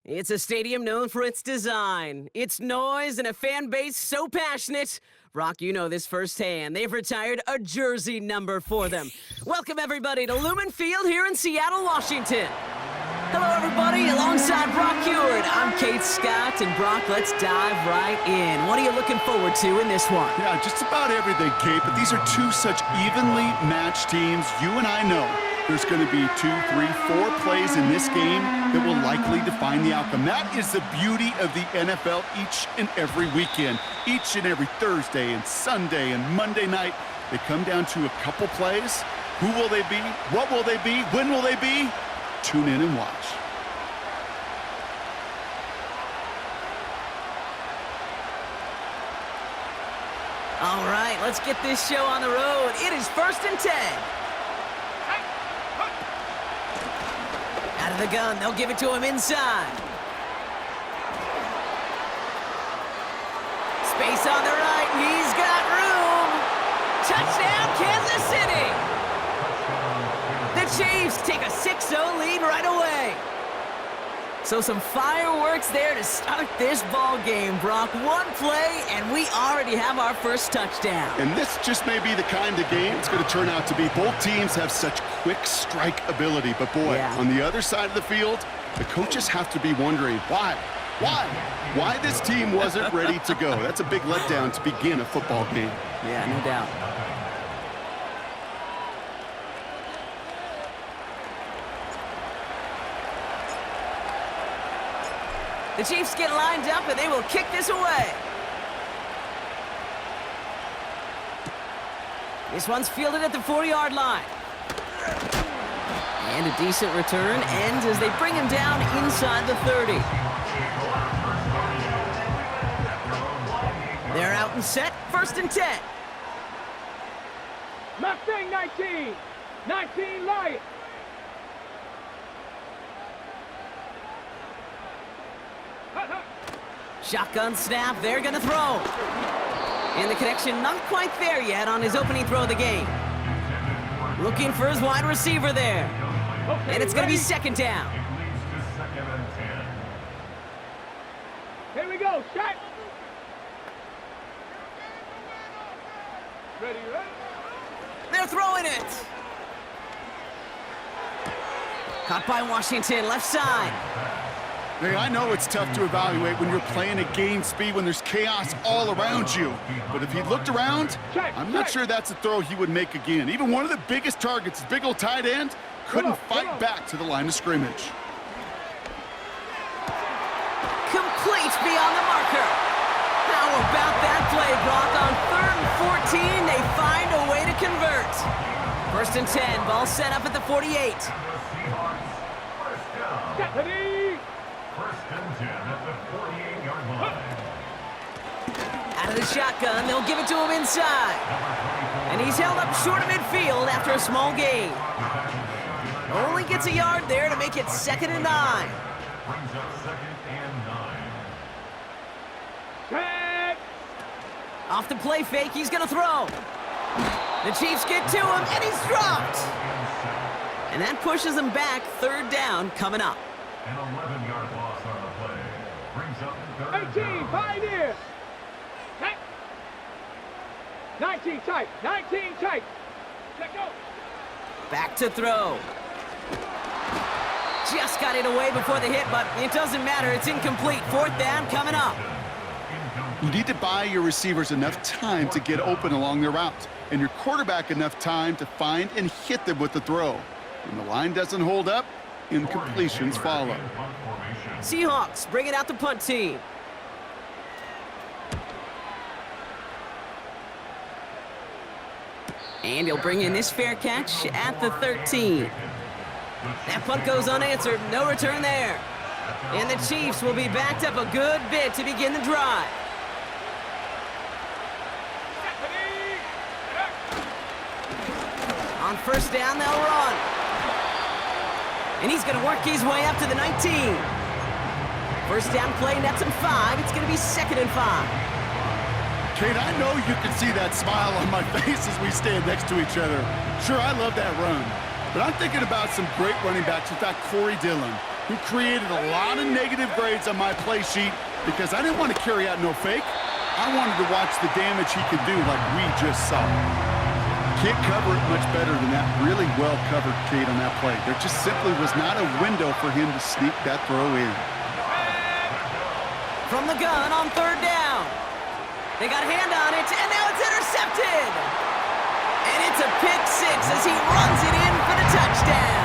It's a stadium known for its design, its noise, and a fan base so passionate. Brock, you know this firsthand. They've retired a jersey number for them. Welcome, everybody, to Lumen Field here in Seattle, Washington. Hello, everybody. Alongside Brock Heward, I'm Kate Scott, and Brock, let's dive right in. What are you looking forward to in this one? Yeah, just about everything, Kate, but these are two such evenly matched teams. You and I know there's going to be 2, 3, 4 plays in this game that will likely define the outcome. That is the beauty of the NFL each and every weekend. Each and every Thursday and Sunday and Monday night, they come down to a couple plays. Who will they be? What will they be? When will they be? Tune in and watch. All right, let's get this show on the road. It is 1st and 10. Out of the gun, they'll give it to him inside. Space on the right, he's got room. Touchdown, Kansas City. The Chiefs take a 6-0 lead right away. So some fireworks there to start this ball game, Brock. One play, and we already have our first touchdown. And this just may be the kind of game it's going to turn out to be. Both teams have such quick strike ability. But, boy, on the other side of the field, the coaches have to be wondering, why? Why this team wasn't ready to go? That's a big letdown to begin a football game. Yeah, no doubt. The Chiefs get lined up, and they will kick this away. This one's fielded at the 4-yard line. And a decent return ends as they bring him down inside the 30. They're out and set, 1st and 10. Mustang 19, 19 Lions. Shotgun snap, they're going to throw. And the connection not quite there yet on his opening throw of the game. Looking for his wide receiver there. And it's going to be 2nd down. Here we go, shot. Ready? They're throwing it. Caught by Washington, left side. Hey, I know it's tough to evaluate when you're playing at game speed, when there's chaos all around you. But if he looked around, I'm not sure that's a throw he would make again. Even one of the biggest targets, his big old tight end, couldn't fight back to the line of scrimmage. Complete beyond the marker. How about that play, Brock? On 3rd and 14, they find a way to convert. 1st and 10, ball set up at the 48. Out of the shotgun, they'll give it to him inside. And he's held up short of midfield after a small gain. Only gets a yard there to make it 2nd and 9. Off the play fake, he's going to throw. The Chiefs get to him, and he's dropped. And that pushes him back, 3rd down coming up. An 11-yard loss on the play. Brings up 18, Pioneer. 19 tight, 19 tight. Let go. Back to throw. Just got it away before the hit, but it doesn't matter. It's incomplete. 4th down coming up. You need to buy your receivers enough time to get open along their route, and your quarterback enough time to find and hit them with the throw. When the line doesn't hold up, incompletions follow. Seahawks bring it out the punt team. And he'll bring in this fair catch at the 13. That punt goes unanswered. No return there. And the Chiefs will be backed up a good bit to begin the drive. On 1st down, they'll run. And he's going to work his way up to the 19. 1st down play, nets him 5. It's going to be 2nd and 5. Kate, I know you can see that smile on my face as we stand next to each other. Sure, I love that run. But I'm thinking about some great running backs. In fact, Corey Dillon. who created a lot of negative grades on my play sheet because I didn't want to carry out no fake. I wanted to watch the damage he could do like we just saw. Can't cover it much better than that. Really well covered, Kate, on that play. There just simply was not a window for him to sneak that throw in. From the gun on 3rd down. They got a hand on it, and now it's intercepted. And it's a pick 6 as he runs it in for the touchdown.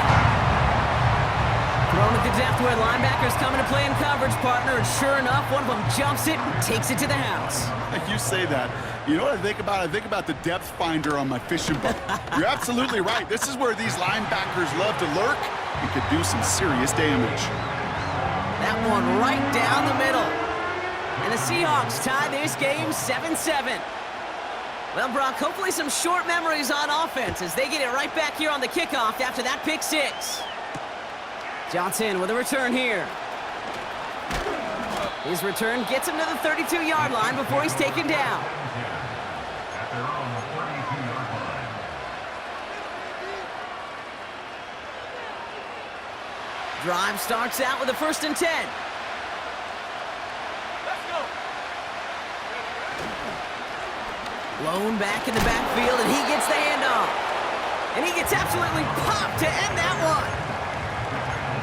Thrown it to depth where linebackers coming to play in coverage, partner, and sure enough, one of them jumps it and takes it to the house. You say that. You know what I think about? I think about the depth finder on my fishing boat. You're absolutely right. This is where these linebackers love to lurk and could do some serious damage. That one right down the middle. And the Seahawks tie this game 7-7. Well, Brock, hopefully some short memories on offense as they get it right back here on the kickoff after that pick 6. Johnson with a return here. His return gets him to the 32-yard line before he's taken down. After on the 32-yard line. Drive starts out with a 1st and 10. Blown back in the backfield, and he gets the handoff. And he gets absolutely popped to end that one.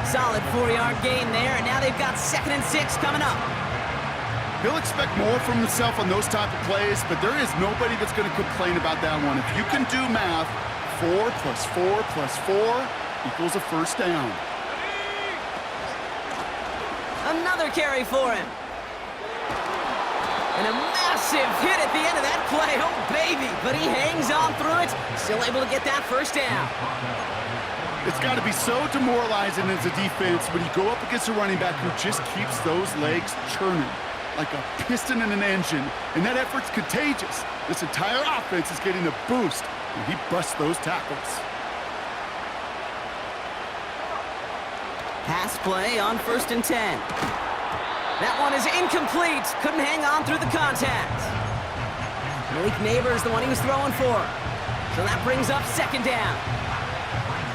Solid 4-yard gain there, and now they've got 2nd and 6 coming up. He'll expect more from himself on those type of plays, but there is nobody that's going to complain about that one. If you can do math, 4 plus 4 plus 4 equals a 1st down. Another carry for him. And a massive hit at the end of that play. Oh, baby. But he hangs on through it. Still able to get that 1st down. It's got to be so demoralizing as a defense when you go up against a running back who just keeps those legs churning like a piston in an engine. And that effort's contagious. This entire offense is getting a boost when he busts those tackles. Pass play on 1st and 10. That one is incomplete. Couldn't hang on through the contact. Malik Neighbors, the one he was throwing for. So that brings up 2nd down.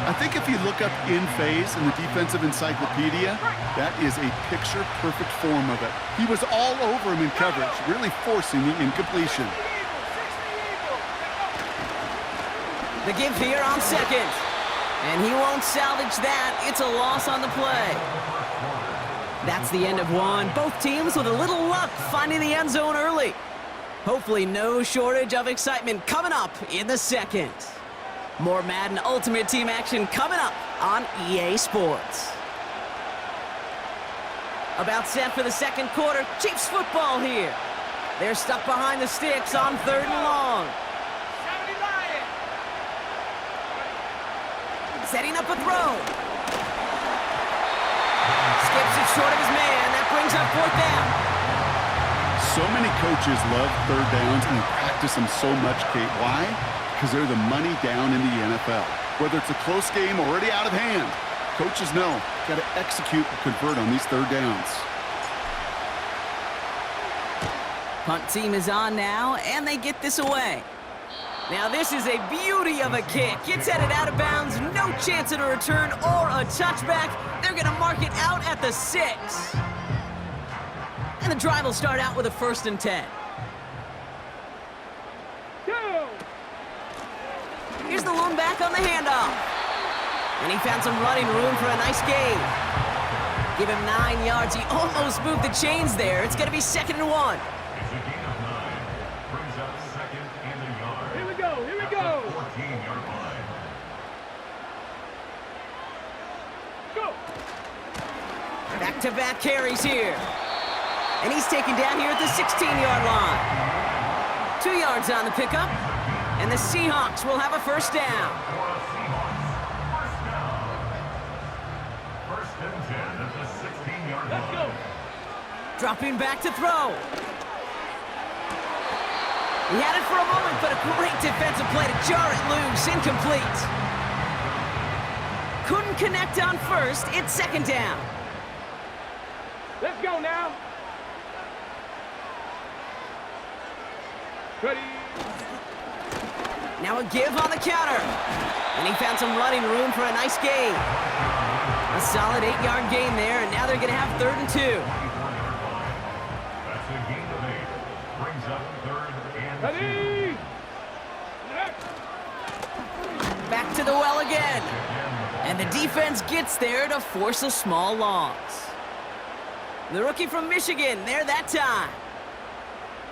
I think if you look up in phase in the defensive encyclopedia, that is a picture-perfect form of it. He was all over him in coverage, really forcing the incompletion. The give here on 2nd. And he won't salvage that. It's a loss on the play. That's the end of one. Both teams with a little luck finding the end zone early. Hopefully no shortage of excitement coming up in the 2nd. More Madden Ultimate Team action coming up on EA Sports. About set for the 2nd quarter. Chiefs football here. They're stuck behind the sticks on 3rd and long. Setting up a throw. Skips it short of his man. That brings up 4th down. So many coaches love 3rd downs and practice them so much, Kate. Why? Because they're the money down in the NFL. Whether it's a close game already out of hand, coaches know got to execute and convert on these 3rd downs. Punt team is on now, and they get this away. Now this is a beauty of a kick. It's headed out of bounds, no chance at a return or a touchback. They're gonna mark it out at the 6. And the drive will start out with a 1st and 10. Here's the lone back on the handoff. And he found some running room for a nice gain. Give him 9 yards. He almost moved the chains there. It's gonna be 2nd and 1. It's a gain of 9. Brings up 2nd and a yard. Here we go, here we go. 14-yard line. Go. Back-to-back carries here. And he's taken down here at the 16-yard line. 2 yards on the pickup. And the Seahawks will have a 1st down. For the Seahawks, 1st down. 1st and 10 at the 16-yard line. Let's go. Dropping back to throw. He had it for a moment, but a great defensive play to jar it loose. Incomplete. Couldn't connect on 1st. It's 2nd down. Let's go now. Ready. Now a give on the counter. And he found some running room for a nice gain. A solid 8-yard gain there, and now they're going to have 3rd and 2. That's a gain of 8. Brings up 3rd and 2. Ready? Back to the well again. And the defense gets there to force a small loss. The rookie from Michigan there that time.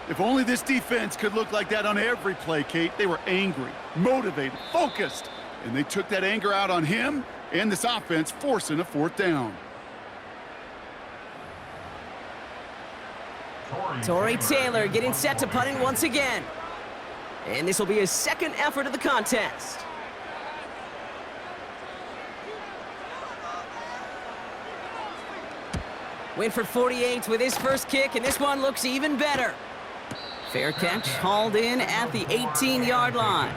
If only this defense could look like that on every play, Kate. They were angry, motivated, focused, and they took that anger out on him and this offense, forcing a 4th down. Torrey Taylor getting set to punt it once again. And this will be his 2nd effort of the contest. Winford 48 with his first kick, and this one looks even better. Fair catch, hauled in at the 18-yard line.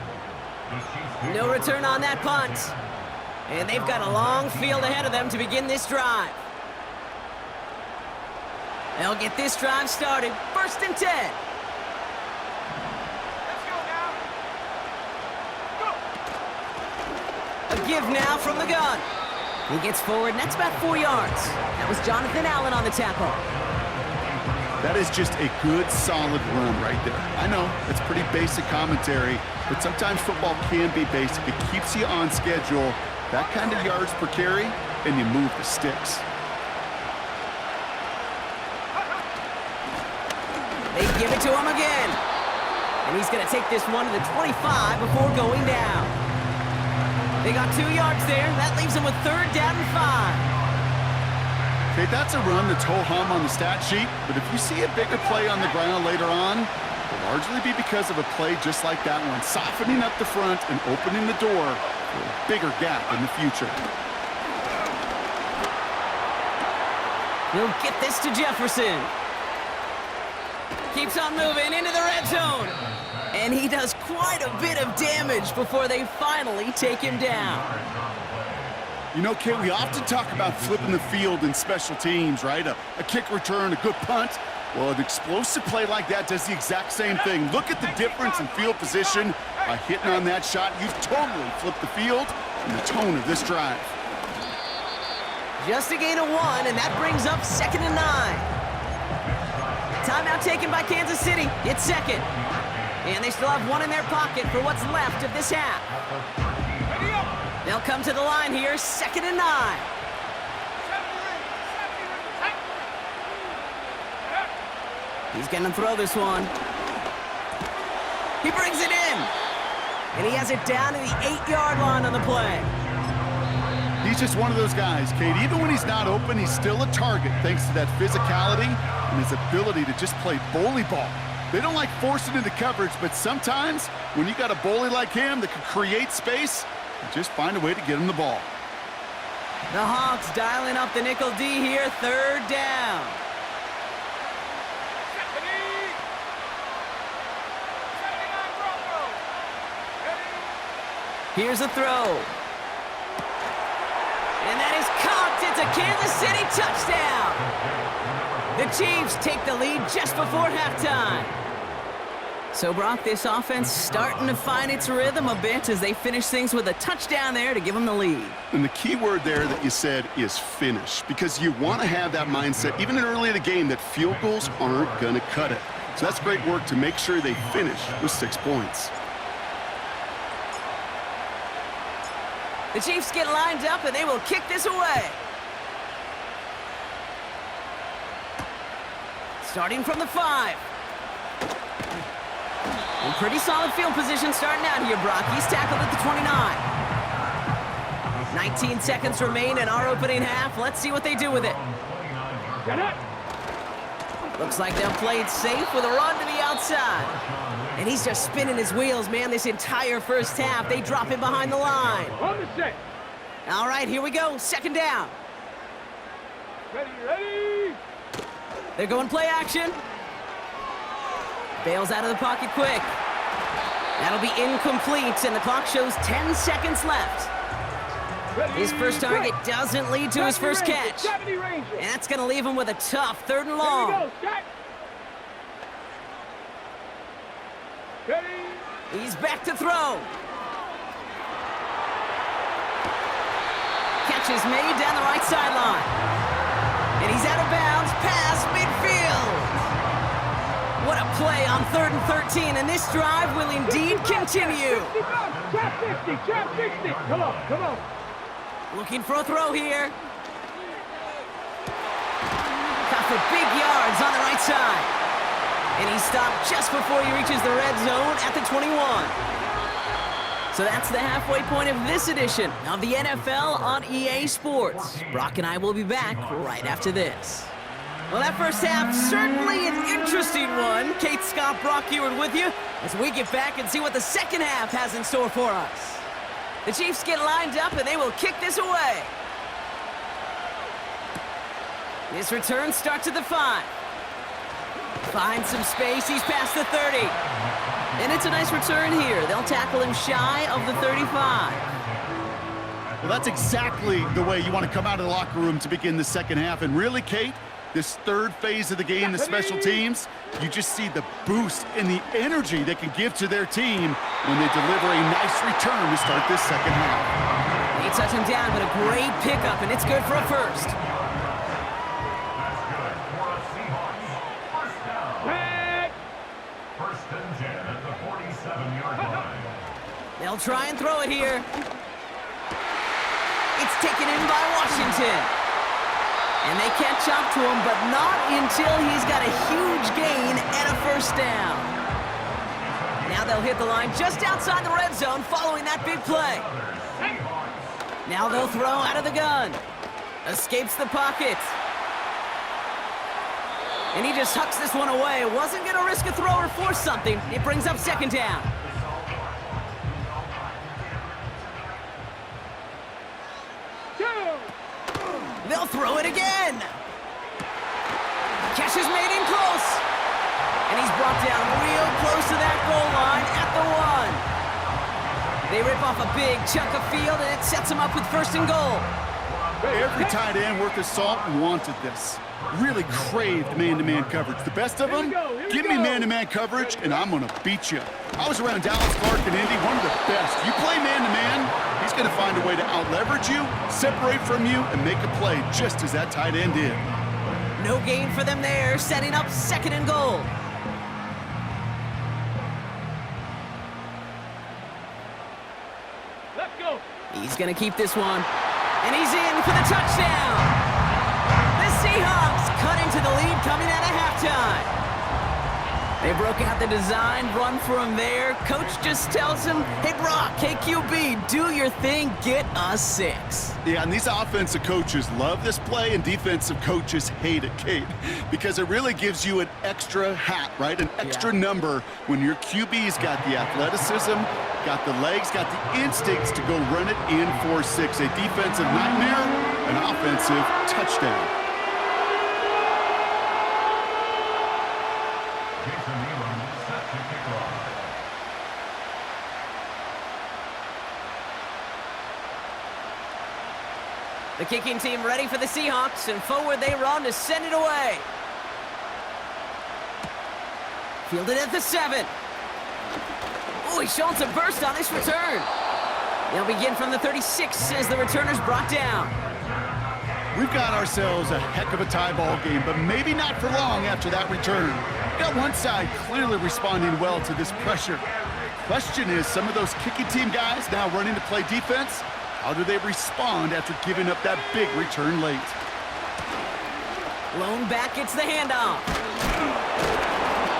No return on that punt. And they've got a long field ahead of them to begin this drive. They'll get this drive started. 1st and 10. Let's go now. Go. A give now from the gun. He gets forward, and that's about 4 yards. That was Jonathan Allen on the tackle. That is just a good, solid run right there. I know, it's pretty basic commentary, but sometimes football can be basic. It keeps you on schedule, that kind of yards per carry, and you move the sticks. They give it to him again. And he's going to take this one to the 25 before going down. They got 2 yards there. That leaves them with 3rd down and 5. Okay, that's a run that's ho-hum on the stat sheet, but if you see a bigger play on the ground later on, it'll largely be because of a play just like that one, softening up the front and opening the door for a bigger gap in the future. He'll get this to Jefferson. Keeps on moving into the red zone. And he does quite a bit of damage before they finally take him down. You know, Kate, we often talk about flipping the field in special teams, right? A kick return, a good punt. Well, an explosive play like that does the exact same thing. Look at the difference in field position. By hitting on that shot, you've totally flipped the field and the tone of this drive. Just a gain of 1, and that brings up 2nd and 9. Timeout taken by Kansas City. It's 2nd. And they still have 1 in their pocket for what's left of this half. They'll come to the line here, 2nd and 9. He's going to throw this one. He brings it in. And he has it down to the 8-yard line on the play. He's just one of those guys, Kate. Even when he's not open, he's still a target thanks to that physicality and his ability to just play bully ball. They don't like forcing into coverage, but sometimes when you got a bully like him that can create space, you just find a way to get him the ball. The Hawks dialing up the nickel D here, 3rd down. Here's a throw. And that is caught. It's a Kansas City touchdown. The Chiefs take the lead just before halftime. So, Brock, this offense starting to find its rhythm a bit as they finish things with a touchdown there to give them the lead. And the key word there that you said is finish, because you want to have that mindset, even early in the game, that field goals aren't going to cut it. So that's great work to make sure they finish with 6 points. The Chiefs get lined up, and they will kick this away. Starting from the 5. And pretty solid field position starting out here, Brock. He's tackled at the 29. 19 seconds remain in our opening half. Let's see what they do with it. Get it. Looks like they'll play it safe with a run to the outside. And he's just spinning his wheels, man, this entire first half. They drop him behind the line. On the set. All right, here we go. 2nd down. Ready. They're going play action. Bails out of the pocket quick. That'll be incomplete, and the clock shows 10 seconds left. Ready, His first target doesn't lead to his first catch. 70 Ranger. And that's going to leave him with a tough 3rd and Here we long. go, set. Ready. He's back to throw. catch is made down the right sideline. And he's out of bounds past midfield. What a play on 3rd and 13, and this drive will indeed continue. Trap 50, trap 60. Come on, come on. Looking for a throw here. Got for big yards on the right side. And he stopped just before he reaches the red zone at the 21. So that's the halfway point of this edition of the NFL on EA Sports. Brock and I will be back right after this. Well, that first half, certainly an interesting one. Kate, Scott, Brock Eward with you as we get back and see what the second half has in store for us. The Chiefs get lined up and they will kick this away. This return starts at the 5. Finds some space, he's past the 30. And it's a nice return here. They'll tackle him shy of the 35. Well, that's exactly the way you want to come out of the locker room to begin the second half. And really, Kate, this third phase of the game, the special teams, you just see the boost and the energy they can give to their team when they deliver a nice return to start this second half. They touch him down, but a great pickup, and it's good for a first. They'll try and throw it here. It's taken in by Washington. And they catch up to him, but not until he's got a huge gain and a first down. Now they'll hit the line just outside the red zone following that big play. Now they'll throw out of the gun. Escapes the pocket. And he just hucks this one away. Wasn't going to risk a throw or force something. It brings up second down. They'll throw it again. Catch is made in close. And he's brought down real close to that goal line at the 1. They rip off a big chunk of field, and it sets them up with 1st and goal. Every tight end worth his salt wanted this. Really craved man-to-man coverage. The best of them, give me man-to-man coverage, and I'm going to beat you. I was around Dallas, Clark, and Indy, one of the best. You play man-to-man, he's going to find a way to out-leverage you, separate from you, and make a play just as that tight end did. No gain for them there, setting up 2nd and goal. Let's go. He's going to keep this one, and he's in for the touchdown. The Seahawks cut into the lead coming out of halftime. They broke out the design run for him there. Coach just tells him, hey, Brock, hey, QB, do your thing, get us 6. Yeah, and these offensive coaches love this play, and defensive coaches hate it, Kate, because it really gives you an extra hat, right? An extra number when your QB's got the athleticism, got the legs, got the instincts to go run it in for 6. A defensive nightmare, an offensive touchdown. The kicking team ready for the Seahawks, and forward they run to send it away. Fielded at the 7. Oh, he's showing some burst on this return. They'll begin from the 36 as the returner's brought down. We've got ourselves a heck of a tie ball game, but maybe not for long after that return. Got one side clearly responding well to this pressure. Question is, some of those kicking team guys now running to play defense, how do they respond after giving up that big return late? Lone back gets the handoff.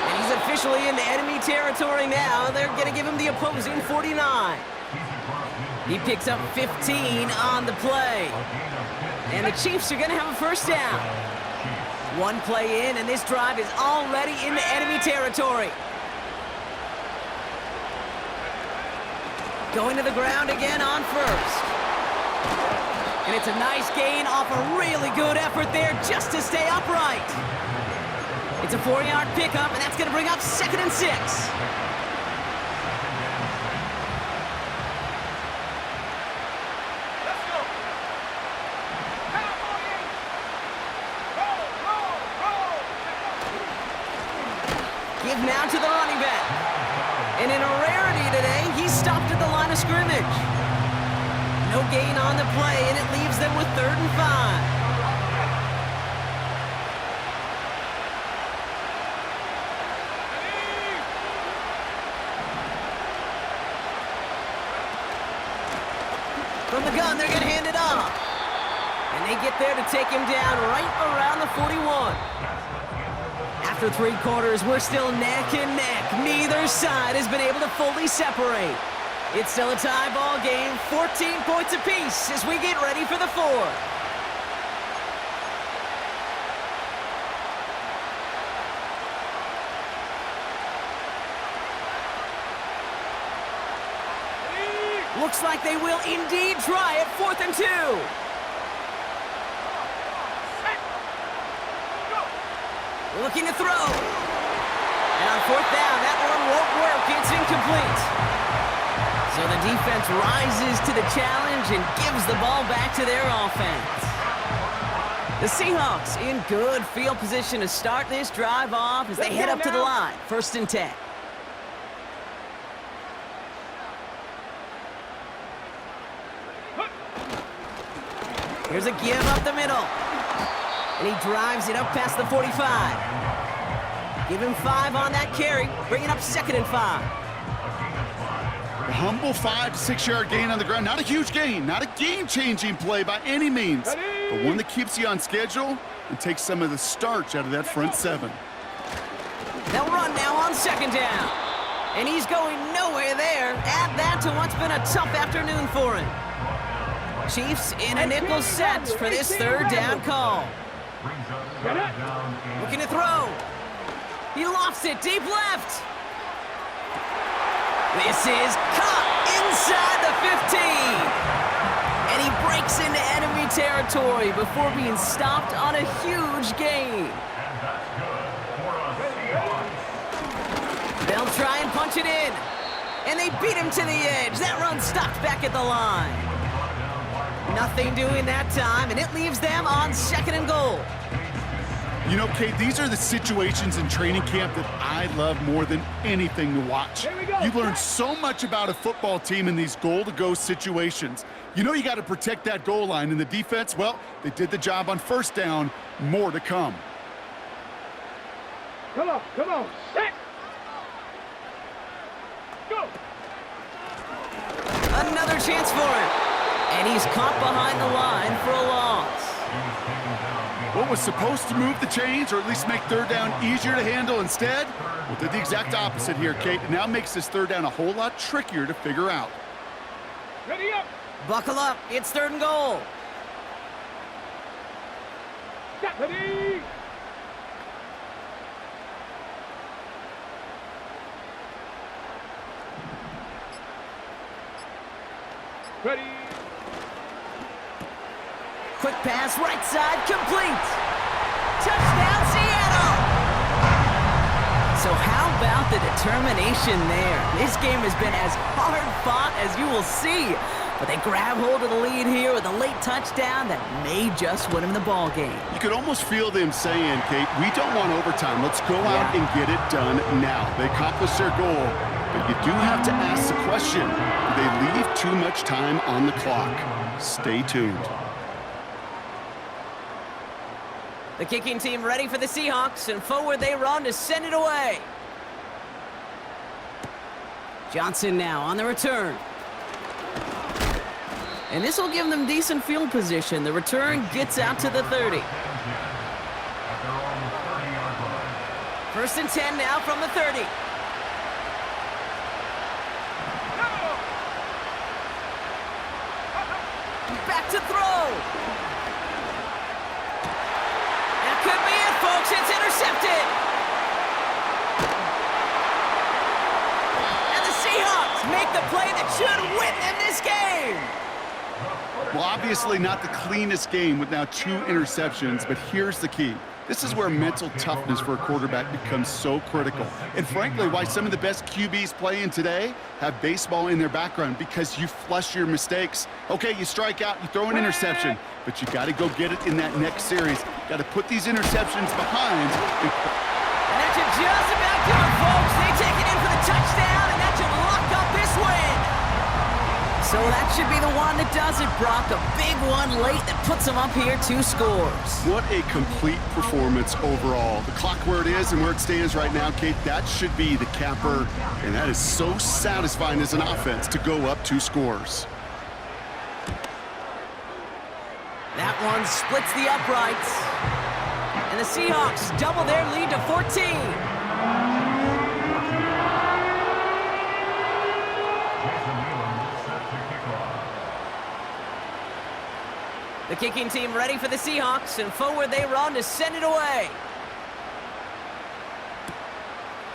And he's officially into enemy territory now. They're going to give him the opposing 49. He picks up 15 on the play. And the Chiefs are going to have a first down. One play in, and this drive is already into enemy territory. Going to the ground again on 1st. And it's a nice gain off a really good effort there just to stay upright. It's a 4-yard pickup, and that's going to bring up 2nd and 6. Let's go. Give now to the running back. And in a rarity today, he's stopped at the line of scrimmage. No gain on the play, and it leaves them with 3rd and 5. From the gun, they're going to hand it off. And they get there to take him down right around the 41. After 3 quarters, we're still neck and neck. Neither side has been able to fully separate. It's still a tie ball game, 14 points apiece as we get ready for the 4th. Looks like they will indeed try it, 4th and 2. Looking to throw. And on 4th down, that one won't work. It's incomplete. So the defense rises to the challenge and gives the ball back to their offense. The Seahawks in good field position to start this drive off as they head up to the line. 1st and 10. Here's a give up the middle. And he drives it up past the 45. Give him 5 on that carry, bringing up 2nd and 5. A humble 5 to 6 yard gain on the ground. Not a huge gain, not a game-changing play by any means, but one that keeps you on schedule and takes some of the starch out of that front 7. They'll run now on 2nd down. And he's going nowhere there. Add that to what's been a tough afternoon for him. Chiefs in a nickel set for this 3rd down call. Looking to throw. He lofts it deep left. This is caught inside the 15. And he breaks into enemy territory before being stopped on a huge gain. They'll try and punch it in. And they beat him to the edge. That run stopped back at the line. Nothing doing that time, and it leaves them on 2nd and goal. You know, Kate, these are the situations in training camp that I love more than anything to watch. You learn so much about a football team in these goal-to-go situations. You know you got to protect that goal line, and the defense, well, they did the job on 1st down. More to come. Come on, set. Go. Another chance for him. And he's caught behind the line for a loss. What was supposed to move the chains, or at least make 3rd down easier to handle instead? Well, did the exact opposite here, Kate. It now makes this 3rd down a whole lot trickier to figure out. Ready up. Buckle up. It's 3rd and goal. Step ready. Ready. Quick pass, right side, complete. Touchdown, Seattle! So how about the determination there? This game has been as hard fought as you will see. But they grab hold of the lead here with a late touchdown that may just win them the ball game. You could almost feel them saying, Kate, we don't want overtime. Let's go out and get it done now. They accomplished their goal, but you do have to ask the question, do they leave too much time on the clock? Stay tuned. The kicking team ready for the Seahawks, and forward they run to send it away. Johnson now on the return. And this will give them decent field position. The return gets out to the 30. 1st and 10 now from the 30. Back to throw. That could be it, folks. It's intercepted. And the Seahawks make the play that should win them this game. Well, obviously not the cleanest game with now 2 interceptions, but here's the key. This is where mental toughness for a quarterback becomes so critical. And frankly, why some of the best QBs playing today have baseball in their background, because you flush your mistakes. Okay, you strike out, you throw an interception, but you got to go get it in that next series. Got to put these interceptions behind. And that should just about do it, folks. They take it in for the touchdown, and that should lock up this win. So that should be the one that does it, Brock. A big one late that puts them up here 2 scores. What a complete performance overall. The clock where it is and where it stands right now, Kate, that should be the capper. And that is so satisfying as an offense to go up 2 scores. That one splits the uprights. And the Seahawks double their lead to 14. The kicking team ready for the Seahawks, and forward they run to send it away.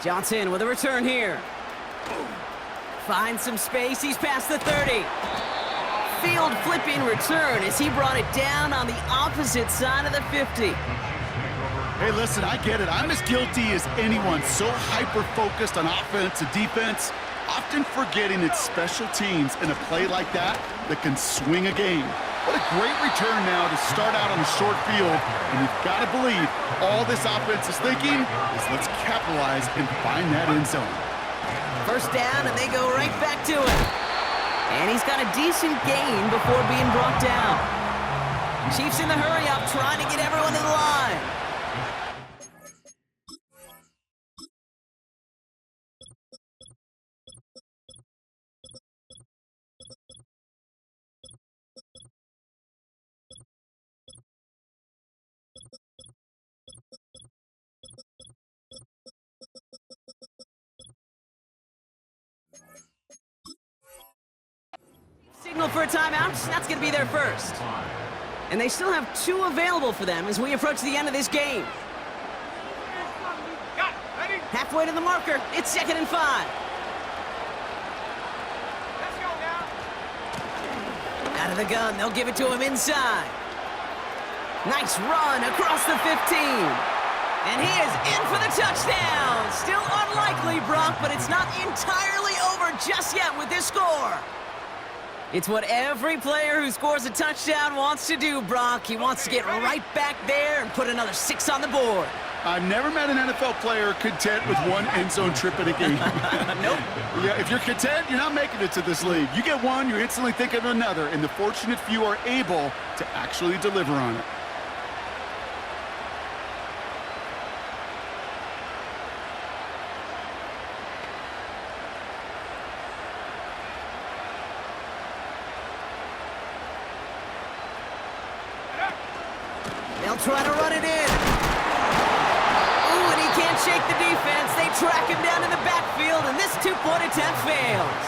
Johnson with a return here. Finds some space, he's past the 30. Field flipping return as he brought it down on the opposite side of the 50. Hey, listen, I get it. I'm as guilty as anyone. So hyper-focused on offense and defense, often forgetting it's special teams in a play like that can swing a game. What a great return now to start out on the short field. And you've got to believe all this offense is thinking is let's capitalize and find that end zone. First down, and they go right back to it. And he's got a decent gain before being brought down. Chiefs in the hurry-up, trying to get everyone to the line. Signal for a timeout. That's going to be their first. And they still have 2 available for them as we approach the end of this game. Halfway to the marker. It's 2nd and 5. Let's go now. Out of the gun. They'll give it to him inside. Nice run across the 15. And he is in for the touchdown. Still unlikely, Brock, but it's not entirely over just yet with this score. It's what every player who scores a touchdown wants to do, Brock. He wants to get right back there and put another 6 on the board. I've never met an NFL player content with 1 end zone trip in a game. Nope. Yeah, if you're content, you're not making it to this league. You get 1, you're instantly thinking of another, and the fortunate few are able to actually deliver on it. They'll try to run it in. Ooh, and he can't shake the defense. They track him down in the backfield, and this 2-point attempt fails.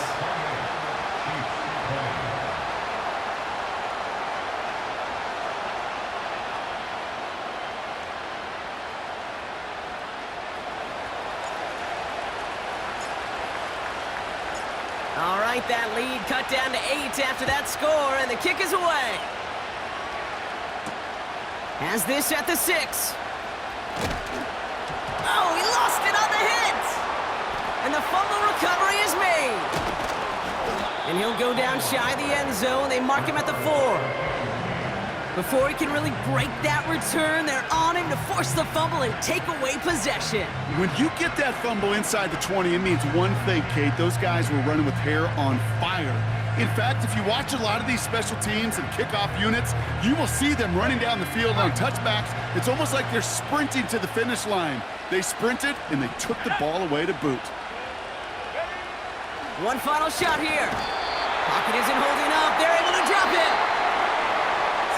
All right, that lead cut down to 8 after that score, and the kick is away. Has this at the 6. Oh, he lost it on the hit! And the fumble recovery is made. And he'll go down shy of the end zone. They mark him at the 4. Before he can really break that return, they're on him to force the fumble and take away possession. When you get that fumble inside the 20, it means one thing, Kate. Those guys were running with hair on fire. In fact, if you watch a lot of these special teams and kickoff units, you will see them running down the field on touchbacks. It's almost like they're sprinting to the finish line. They sprinted, and they took the ball away to boot. One final shot here. Pocket isn't holding up. They're able to drop it.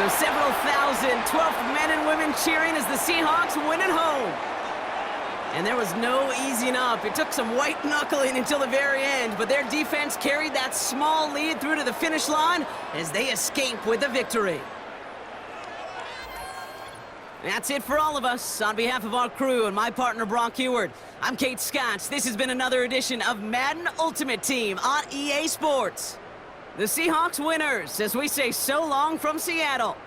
So several thousand 12th men and women cheering as the Seahawks win at home. And there was no easing up. It took some white knuckling until the very end, but their defense carried that small lead through to the finish line as they escape with the victory. That's it for all of us. On behalf of our crew and my partner, Brock Heward, I'm Kate Scott. This has been another edition of Madden Ultimate Team on EA Sports. The Seahawks winners as we say so long from Seattle.